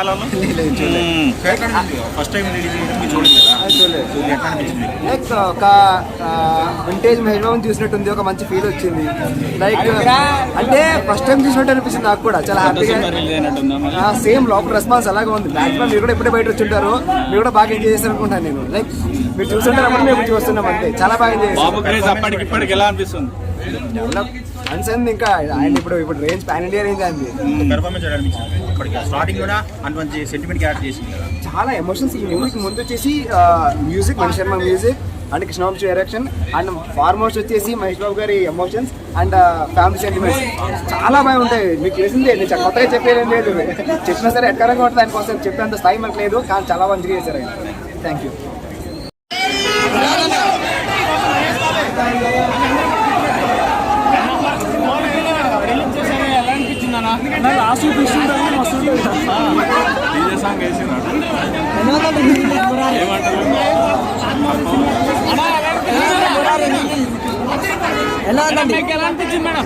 కాలంలో first time like ఒక vintage Mahesh బాబుని చూసినట్టుంది, ఒక మంచి ఫీల్ వచ్చింది. లైక్ అంటే ఫస్ట్ టైం చూసినట్టు అనిపిస్తుంది నాకు కూడా, చాలా హ్యాపీగా. సేమ్ లోపల రెస్పాన్స్ అలాగే ఉంది. మ్యాక్సిమం మీరు కూడా ఎప్పుడే బయట వచ్చి ఉంటారు, మీరు కూడా బాగా ఎంజాయ్ చేస్తారు అనుకుంటాను నేను. లైక్ మీరు చూస్తుంటారు అప్పుడు మేము చూస్తున్నాం అంతే, చాలా బాగా ఎంజాయ్ చేస్తాం. అనిసింది ఇంకా ఆయన ఇప్పుడు రేంజ్ పాన్ ఇండియా రేంజ్ అంది. చాలా ఎమోషన్స్ ఈ మ్యూజిక్ ముందు వచ్చేసి music Mani Sharma music and Krishna Vamsi direction and foremost వచ్చేసి మహేష్ బాబు గారి ఎమోషన్స్ అండ్ ఫ్యామిలీ సెంటిమెంట్స్ చాలా బాగుంటాయి. మీకు తెలిసిందే, నేను కొత్తగా చెప్పేది లేదు, చెప్పినా సరే ఎక్కడంగా ఉంటుంది దానికోసం చెప్పేంత స్థాయి మనకు లేదు, కానీ చాలా మంచిగా చేశారు ఆయన. Thank you. ఎలా అనిపించింది మేడం?